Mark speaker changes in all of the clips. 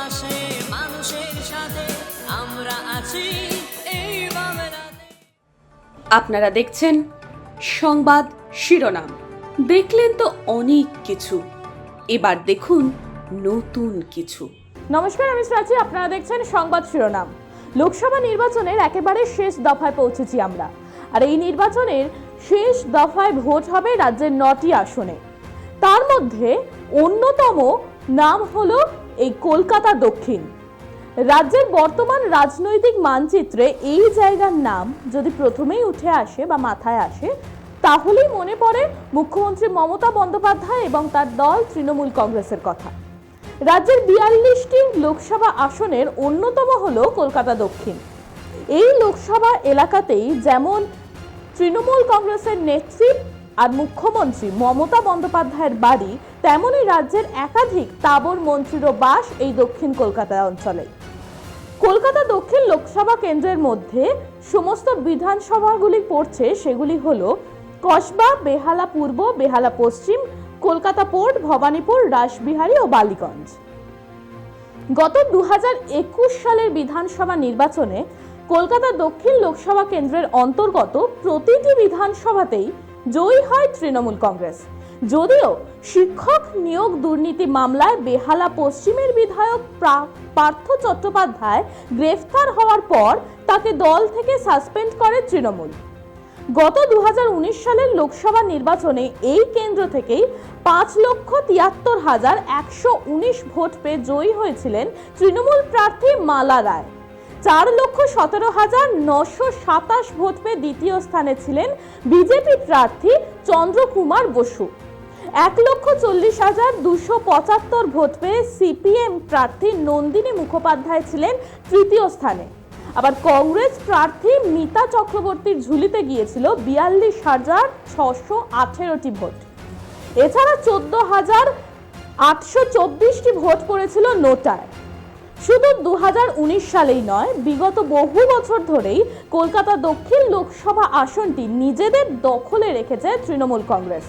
Speaker 1: পাশে মানুষের সাথে আমরা আছি এই বাংলাতে।
Speaker 2: আপনারা দেখছেন সংবাদ শিরোনাম। দেখলেন তো অনেক কিছু, এবার দেখুন নতুন কিছু।
Speaker 3: নমস্কার, আমি শ্রাচি। আপনারা দেখছেন সংবাদ শিরোনাম। লোকসভা নির্বাচনের একেবারে শেষ দফায় পৌঁছেছি আমরা, আর এই নির্বাচনের শেষ দফায় ভোট হবে রাজ্যের 9টি আসনে। তার মধ্যে অন্যতম নাম হলো এই কলকাতা দক্ষিণ। রাজ্যের বর্তমান রাজনৈতিক মানচিত্রে এই জায়গার নাম যদি প্রথমেই উঠে আসে বা মাথায় আসে, তাহলেই মনে পড়ে মুখ্যমন্ত্রী মমতা বন্দ্যোপাধ্যায় এবং তার দল তৃণমূল কংগ্রেসের কথা। রাজ্যের 42টি লোকসভা আসনের অন্যতম হলো কলকাতা দক্ষিণ। এই লোকসভা এলাকাতেই যেমন তৃণমূল কংগ্রেসের নেত্রী আর মুখ্যমন্ত্রী মমতা বন্দ্যোপাধ্যায়ের বাড়ি, তেমনই রাজ্যের একাধিক তাবড় মন্ত্রীরও বাস এই দক্ষিণ কলকাতা অঞ্চলে। কলকাতা দক্ষিণ লোকসভা কেন্দ্রের মধ্যে সমস্ত বিধানসভাগুলি পড়ছে, সেগুলি হলো কসবা, বেহালা পূর্ব, বেহালা পশ্চিম, কলকাতা পোর্ট, ভবানীপুর, রাসবিহারী ও বালিগঞ্জ। গত 2021 সালের বিধানসভা নির্বাচনে কলকাতা দক্ষিণ লোকসভা কেন্দ্রের অন্তর্গত প্রতিটি বিধানসভাতেই জয়ী হয় তৃণমূল কংগ্রেস। যদিও শিক্ষক নিয়োগ দুর্নীতি মামলায় বেহালা পশ্চিমের বিধায়ক পার্থ চট্টোপাধ্যায় গ্রেফতার হওয়ার পর তাকে দল থেকে সাসপেন্ড করে তৃণমূল। গত 2019 সালের লোকসভা নির্বাচনে এই কেন্দ্র থেকেই 5,73,119 ভোট পেয়ে জয়ী হয়েছিলেন তৃণমূল প্রার্থী মালা রায়। 4,17,927 ভোট পেয়ে দ্বিতীয় স্থানে ছিলেন বিজেপি প্রার্থী চন্দ্রকুমার বসু। 1,40,275 ভোট পেয়ে সিপিএম প্রার্থী নন্দিনী মুখোপাধ্যায় ছিলেন তৃতীয় স্থানে। আবার কংগ্রেস প্রার্থী মিতা চক্রবর্তীর ঝুলিতে গিয়েছিল 42,618টি ভোট। এছাড়া 14,824টি ভোট পড়েছিল নোটায়। শুধু 2019 সালেই নয়, বিগত বহু বছর ধরেই কলকাতা দক্ষিণ লোকসভা আসনটি নিজেদের দখলে রেখেছে তৃণমূল কংগ্রেস।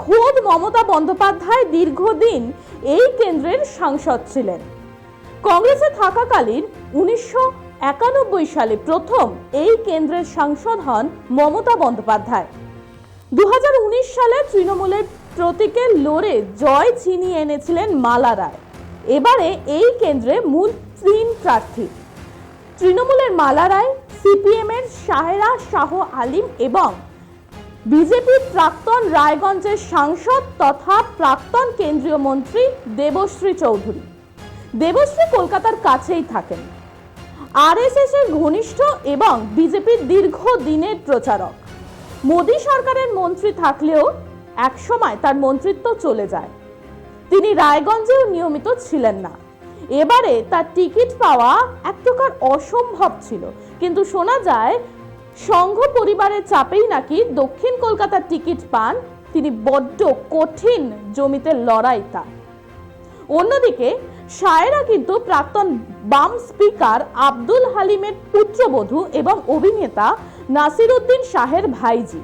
Speaker 3: খোদ মমতা বন্দ্যোপাধ্যায় দীর্ঘদিন এই কেন্দ্রের সাংসদ ছিলেন। কংগ্রেসে থাকাকালীন 1991 সালে প্রথম এই কেন্দ্রের সাংসদ হন মমতা বন্দ্যোপাধ্যায়। 2019 সালে তৃণমূলের প্রতীকে লড়ে জয় ছিনিয়ে এনেছিলেন মালা রায়। এবারে এই কেন্দ্রে মূল 3 প্রার্থী: তৃণমূলের মালা রায়, সিপিএম এর শাহেরা শাহ আলিম এবং বিজেপির প্রাক্তন রায়গঞ্জের সাংসদ তথা প্রাক্তন কেন্দ্রীয় মন্ত্রী দেবশ্রী চৌধুরী। দেবশ্রী কলকাতার কাছেই থাকেন, আরএসএস এর ঘনিষ্ঠ এবং বিজেপির দীর্ঘদিনের প্রচারক। মোদী সরকারের মন্ত্রী থাকলেও একসময় তার মন্ত্রিত্ব চলে যায়। তিনি রায়গঞ্জেও নিয়মিত ছিলেন না। এবারে তার টিকিট পাওয়া এক প্রকার অসম্ভব ছিল, কিন্তু শোনা যায় সংঘ পরিবারের চাপেই নাকি দক্ষিণ কলকাতার টিকিট পান তিনি। বড্ড কঠিন জমিতে লড়াই তা। অন্যদিকে শায়েরা কিন্তু প্রাক্তন বাম স্পিকার আব্দুল হালিমের পুত্রবধূ এবং অভিনেতা নাসিরউদ্দিন শাহের ভাইজি।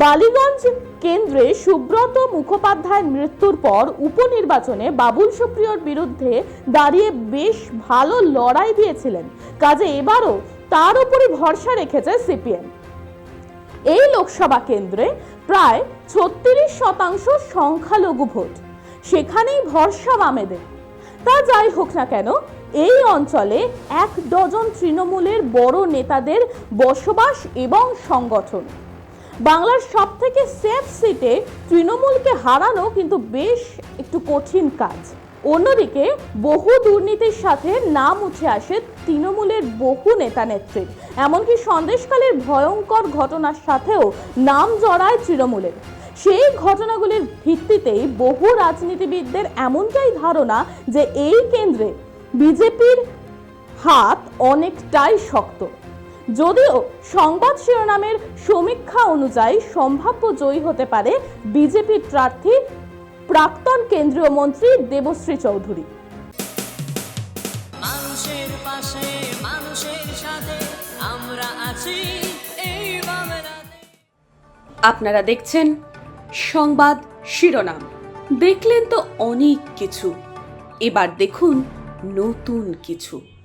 Speaker 3: বালিগঞ্জ কেন্দ্রে সুব্রত মুখোপাধ্যায়ের মৃত্যুর পর উপনির্বাচনে বাবুল সুপ্রিয়র বিরুদ্ধে দাঁড়িয়ে বেশ ভালো লড়াই দিয়েছিলেন, কাজে এবারও তার উপরই ভরসা রেখেছে সিপিএম। এই লোকসভা কেন্দ্রে প্রায় 36% সংখ্যালঘু ভোট, সেখানেই ভরসা বামেদের। তা যাই হোক না কেন, এই অঞ্চলে 1 ডজন তৃণমূলের বড় নেতাদের বসবাস এবং সংগঠন। বাংলার সবথেকে সেফ সিটে তৃণমূলকে হারানো কিন্তু বেশ একটু কঠিন কাজ। অন্যদিকে বহু দুর্নীতির সাথে নাম উঠে আসে তৃণমূলের বহু নেতা নেত্রীর, এমনকি সন্দেশকালের ভয়ঙ্কর ঘটনার সাথেও নাম জড়ায় তৃণমূলের। সেই ঘটনাগুলির ভিত্তিতেই বহু রাজনীতিবিদদের এমনটাই ধারণা যে এই কেন্দ্রে বিজেপির হাত অনেকটাই শক্ত। যদিও সংবাদ শিরোনামের সমীক্ষা অনুযায়ী সম্ভাব্য জয়ী হতে পারে বিজেপির প্রার্থী প্রাক্তন কেন্দ্রীয় মন্ত্রী দেবশ্রী চৌধুরী।
Speaker 1: মানুষের পাশে মানুষের সাথে আমরা আছি এই বাংলাতে।
Speaker 2: আপনারা দেখছেন সংবাদ শিরোনাম। দেখলেন তো অনেক কিছু, এবার দেখুন নতুন কিছু।